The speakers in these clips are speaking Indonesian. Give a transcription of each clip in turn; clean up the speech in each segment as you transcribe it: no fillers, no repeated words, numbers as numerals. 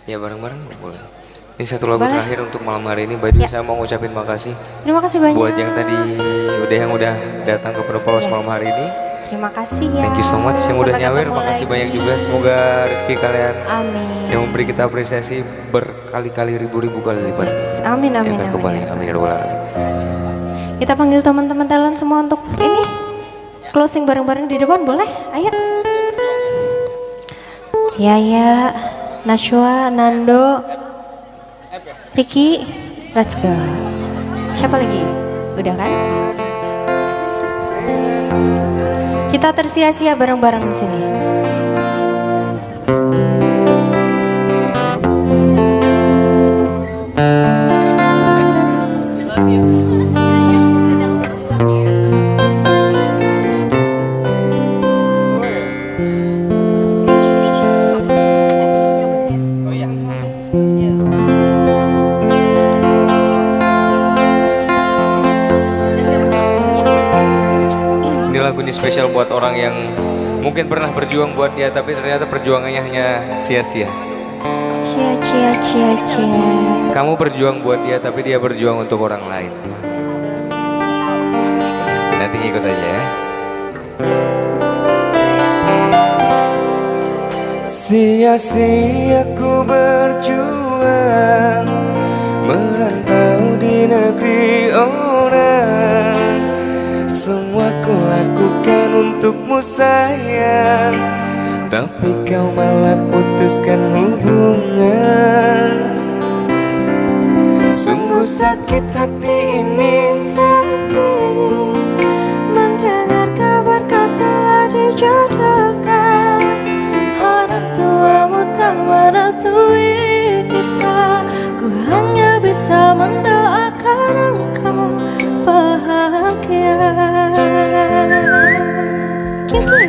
Ya bareng-bareng boleh. Ini satu lagu Boleh. terakhir untuk malam hari ini. By the way, Ya. saya mau ngucapin makasih Terima kasih banyak. buat yang tadi udah datang ke Penopolos malam hari ini. Terima kasih ya. Thank you so much yang udah Sampai nyawer. ketemu Makasih lagi. banyak juga. Semoga rezeki kalian Amin. yang memberi kita apresiasi berkali-kali ribu-ribu kali lipat. Yes. Amin amin Yang akan amin. kembali. Amin ya rabbal alamin. Kita panggil teman-teman talent semua untuk ini closing bareng-bareng di depan boleh? Ayo. Yaya, Nashwa, Nando, Ricky, let's go. Siapa lagi? Udah kan? Kita tersia-sia bareng-bareng di sini. Ini lagu ini spesial buat orang yang mungkin pernah berjuang buat dia tapi ternyata perjuangannya hanya sia-sia. Cia cia cia cia. Kamu berjuang buat dia tapi dia berjuang untuk orang lain. Nanti ikut aja ya. Sia-sia ku berjuang merantau di negeri orang. Semua ku lakukan untukmu sayang, tapi kau malah putuskan hubungan. Sungguh sakit hati ini Mendengar kabar kau telah dijodohkan. Orang tuamu tak merestui kita. Ku hanya bisa mendoakan engkau bahagia. Kiki.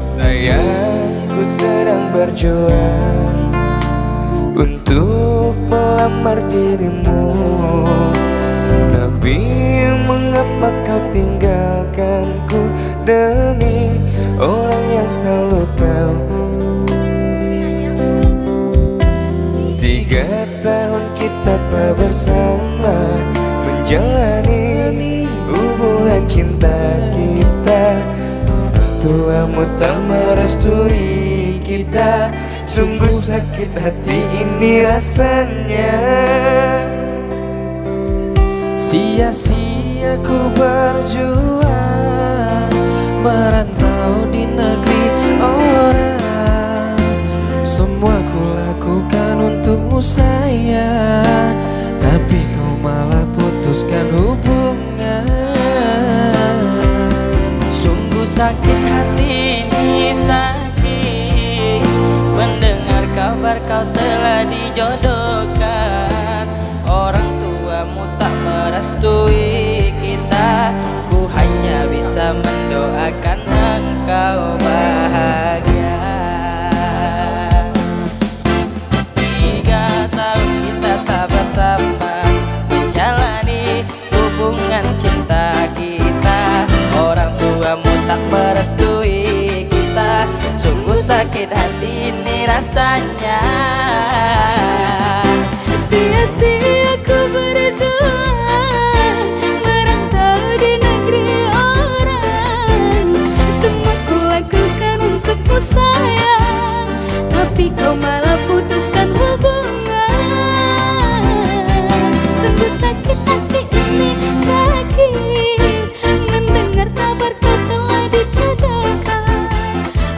sayang, ku sedang berjuang untuk melamar dirimu, tapi mengapa kau tinggalkanku demi orang yang selalu kau. 3 tahun kita telah bersama menjalani hubungan cinta kita. Tuamu tak merestui kita. Sungguh sakit hati ini rasanya. Sia-sia ku berjuang merantau di negeri orang. Semua ku lakukan untukmu sayang, tapi kau malah putuskan hubungan. Sungguh sakit hati ini sakit mendengar kabar kau telah dijodohkan. Orang tuamu tak merestui kita. Ku hanya bisa mendoakan engkau bahagia. 3 tahun kita tak bersama menjalani hubungan cinta kita. Orang tuamu tak merestui kita. Sungguh sakit hati ini rasanya. Sia-sia ku berjuang merantau di negeri orang. Semua ku lakukan untukmu sayang, tapi kau malah putuskan hubungan. Sungguh sakit hati ini sakit mendengar kabar kau telah dijodohkan.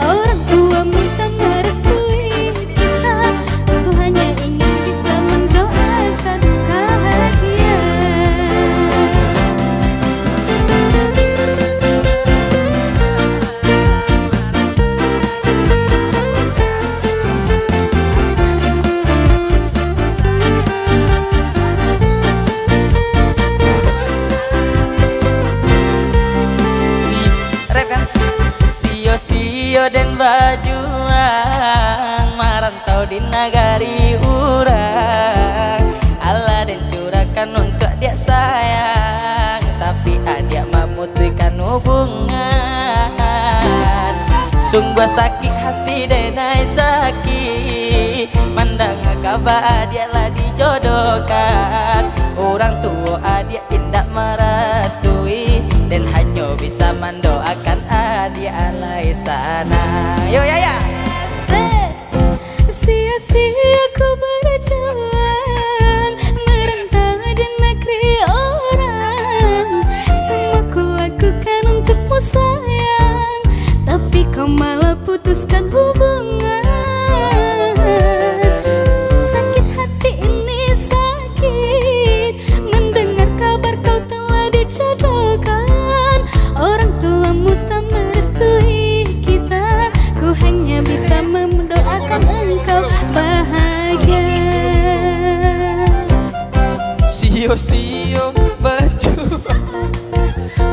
Orang tuamu tak merestui kita. Aku hanya ingin bisa mendoakan bahagia. Rap kan? Sio-sio dan bajuang merantau di nagari urang. Allah dan curahkan untuk dia sayang, tapi dia memutihkan hubungan. Sungguh sakit hati denai sakit mendengar kabar adik lah dijodohkan. Orang tua adik tidak merestui dan hanya bisa mendoakan adik alai sana. Yo ya ya. Sia-sia ku berjuang merantau di negeri orang. Semua ku lakukan untukmu sayang, tapi kau malah putuskan hubungan. Sakit hati ini sakit mendengar kabar kau telah dijodohkan. Orang tuamu tak merestui kita, ku hanya bisa mendoakan engkau bahagia. Sio-sio baju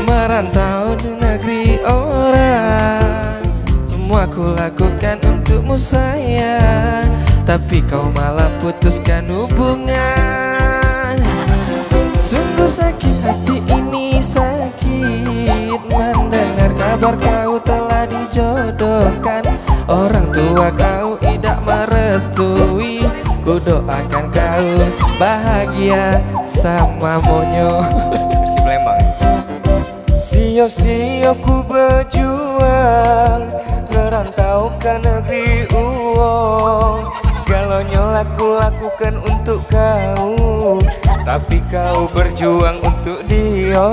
merantau di negeri orang. Semua ku lakukan untukmu sayang, tapi kau malah putuskan hubungan. Sungguh sakit hati ini sakit mendengar kabar kau telah dijodohkan. Orang tua kau tidak merestui, ku doakan kau bahagia sama monyo. Versi Palembang. Sio-sio ku berjuang merantau ke negeri uang. Segalanya aku lakukan untuk kau, tapi kau berjuang untuk dia.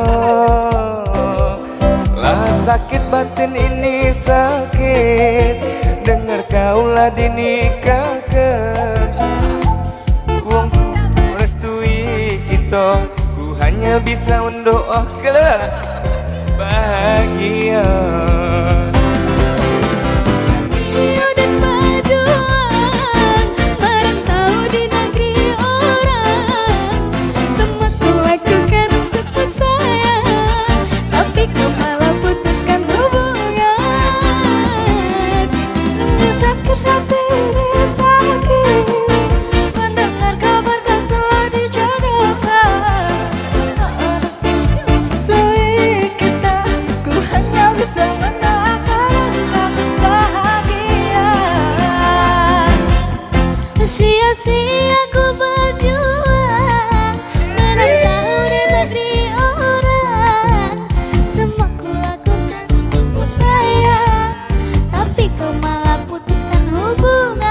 Lah sakit batin ini sakit dengar kaulah dinikahkan. Wong merestui kita, ku hanya bisa mendoakan bahagia. Sia dan berjuang merantau di negeri orang. Semua ku lakukan untukmu sayang, tapi kau malah putuskan hubungan. Sungguh sakit hati ini sakit mendengar kabar kau telah dijodohkan. Semua orang menyetujui kita, ku hanya bisa mendoakan engkau bahagia. Sia-sia ku berjuang merantau di negeri orang. Semua ku lakukan untukmu sayang, tapi kau malah putuskan hubungan.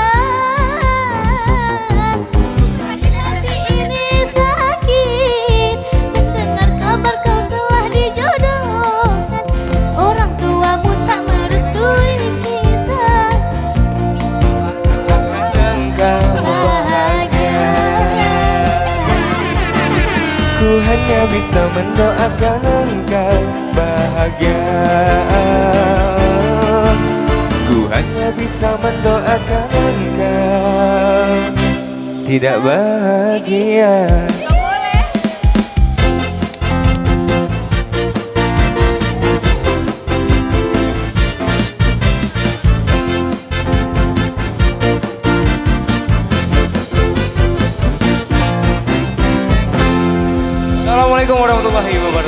Sakit hati ini sakit mendengar kabar kau telah dijodohkan. Orang tuamu tak merestui kita, Engkau bahagia. ku hanya bisa mendoakan engkau bahagia. Ku hanya bisa mendoakan engkau tidak bahagia. Assalamualaikum warahmatullahi wabarakatuh.